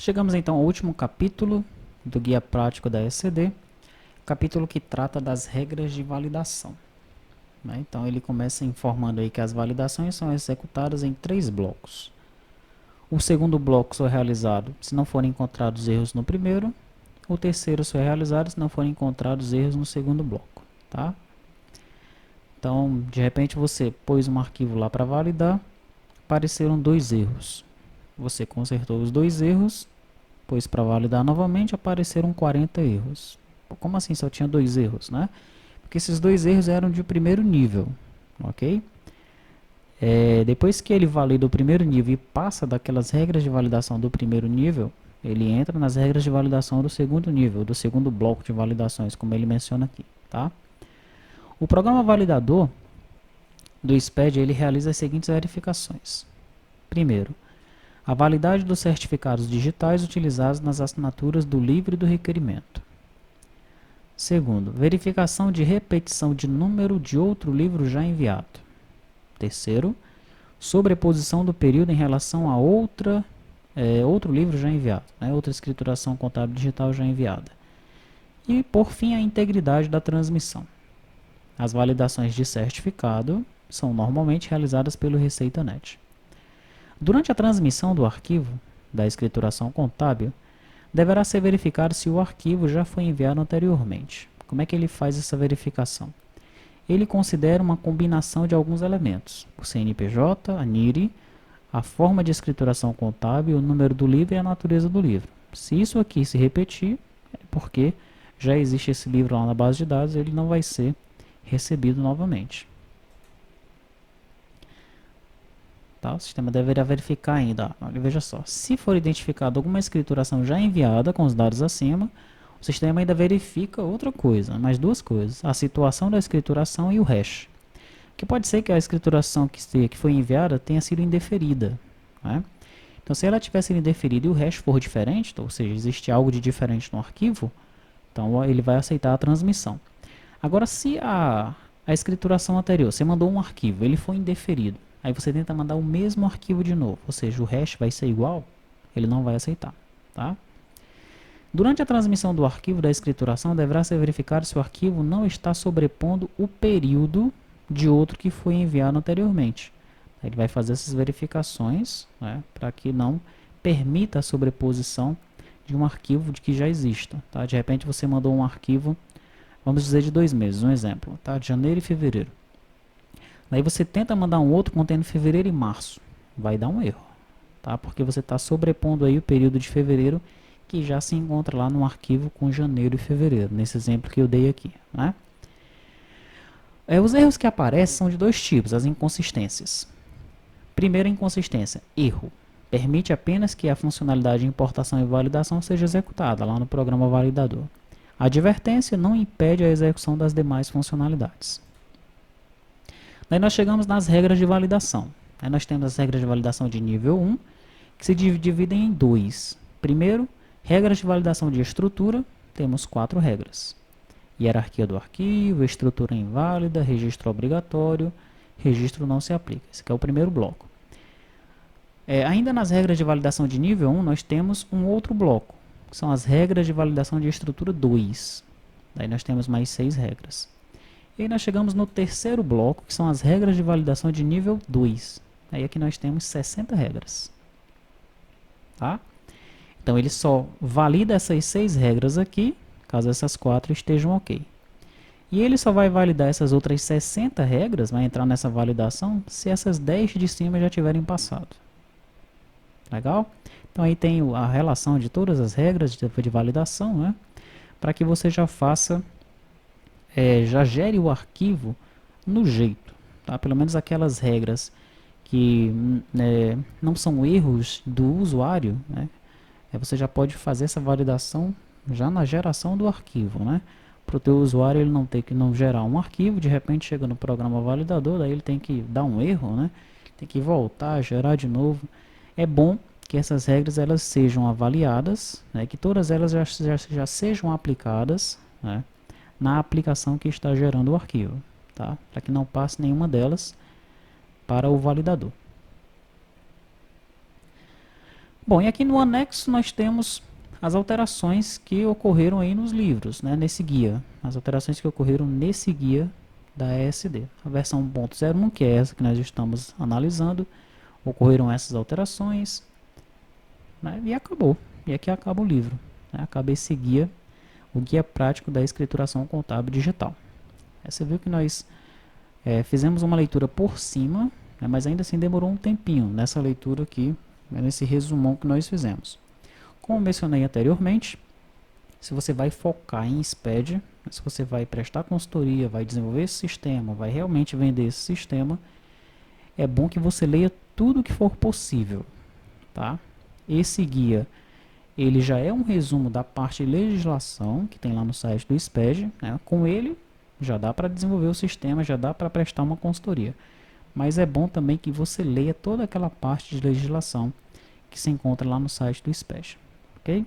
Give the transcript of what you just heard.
Chegamos então ao último capítulo do Guia Prático da ECD, capítulo que trata das regras de validação. Então ele começa informando aí que as validações são executadas em 3 blocos. O segundo bloco só é realizado se não forem encontrados erros no primeiro. O terceiro só é realizado se não forem encontrados erros no segundo bloco. Tá? Então, de repente você pôs um arquivo lá para validar, apareceram 2 erros. Você consertou os 2 erros, pôs para validar novamente, apareceram 40 erros. Como assim só tinha 2 erros, né? Porque esses 2 erros eram de primeiro nível, ok? Depois que ele valida o primeiro nível e passa daquelas regras de validação do primeiro nível, ele entra nas regras de validação do segundo nível, do segundo bloco de validações, como ele menciona aqui, tá? O programa validador do SPED, ele realiza as seguintes verificações. Primeiro, a validade dos certificados digitais utilizados nas assinaturas do livro e do requerimento. Segundo, verificação de repetição de número de outro livro já enviado. Terceiro, sobreposição do período em relação a outro livro já enviado, outra escrituração contábil digital já enviada. E, por fim, a integridade da transmissão. As validações de certificado são normalmente realizadas pelo ReceitaNet. Durante a transmissão do arquivo da escrituração contábil, deverá ser verificado se o arquivo já foi enviado anteriormente. Como é que ele faz essa verificação? Ele considera uma combinação de alguns elementos: o CNPJ, a NIRI, a forma de escrituração contábil, o número do livro e a natureza do livro. Se isso aqui se repetir, é porque já existe esse livro lá na base de dados, ele não vai ser recebido novamente. Tá? O sistema deverá verificar ainda. Olha, veja só, se for identificada alguma escrituração já enviada com os dados acima, o sistema ainda verifica outra coisa, mais 2 coisas: a situação da escrituração e o hash. Que pode ser que a escrituração que foi enviada tenha sido indeferida. Né? Então, se ela tiver sido indeferida e o hash for diferente, ou seja, existe algo de diferente no arquivo, então ele vai aceitar a transmissão. Agora, se a escrituração anterior, você mandou um arquivo, ele foi indeferido, aí você tenta mandar o mesmo arquivo de novo, ou seja, o hash vai ser igual, ele não vai aceitar. Tá? Durante a transmissão do arquivo da escrituração, deverá ser verificado se o arquivo não está sobrepondo o período de outro que foi enviado anteriormente. Ele vai fazer essas verificações, para que não permita a sobreposição de um arquivo que já exista. Tá? De repente você mandou um arquivo, vamos dizer, de 2 meses, um exemplo, tá? De janeiro e fevereiro. Daí você tenta mandar um outro contendo fevereiro e março, vai dar um erro, tá? Porque você está sobrepondo aí o período de fevereiro que já se encontra lá no arquivo com janeiro e fevereiro, nesse exemplo que eu dei aqui. Né? Os erros que aparecem são de 2 tipos, as inconsistências. Primeira inconsistência, erro. Permite apenas que a funcionalidade de importação e validação seja executada lá no programa validador. A advertência não impede a execução das demais funcionalidades. Daí nós chegamos nas regras de validação. Aí nós temos as regras de validação de nível 1, que se dividem em 2. Primeiro, regras de validação de estrutura, temos 4 regras. Hierarquia do arquivo, estrutura inválida, registro obrigatório, registro não se aplica. Esse aqui é o primeiro bloco. Ainda nas regras de validação de nível 1, nós temos um outro bloco, que são as regras de validação de estrutura 2. Daí nós temos mais 6 regras. E aí nós chegamos no terceiro bloco, que são as regras de validação de nível 2. Aí aqui nós temos 60 regras. Tá? Então ele só valida essas 6 regras aqui, caso essas 4 estejam ok. E ele só vai validar essas outras 60 regras, vai entrar nessa validação, se essas 10 de cima já tiverem passado. Legal? Então aí tem a relação de todas as regras de validação, né? Para que você já faça, já gere o arquivo no jeito. Tá? Pelo menos aquelas regras que não são erros do usuário, né? Você já pode fazer essa validação já na geração do arquivo, né? Para o teu usuário ele não ter que gerar um arquivo, de repente chega no programa validador, daí ele tem que dar um erro, né? Tem que voltar, gerar de novo. É bom que essas regras elas sejam avaliadas, né? Que todas elas já sejam aplicadas, né? Na aplicação que está gerando o arquivo, tá? Para que não passe nenhuma delas para o validador. Bom, e aqui no anexo nós temos as alterações que ocorreram aí nos livros, né, nesse guia. As alterações que ocorreram nesse guia da ESD. A versão 1.01, que é essa que nós estamos analisando, ocorreram essas alterações, né, e acabou. E aqui acaba o livro. Né, acaba esse guia, o guia prático da escrituração contábil digital. Você viu que nós fizemos uma leitura por cima, né, mas ainda assim demorou um tempinho nessa leitura aqui, né, nesse resumão que nós fizemos. Como mencionei anteriormente, se você vai focar em SPED, se você vai prestar consultoria, vai desenvolver esse sistema, vai realmente vender esse sistema, é bom que você leia tudo que for possível, tá? Esse guia, ele já é um resumo da parte de legislação que tem lá no site do SPED, né? Com ele já dá para desenvolver o sistema, já dá para prestar uma consultoria. Mas é bom também que você leia toda aquela parte de legislação que se encontra lá no site do SPED, ok?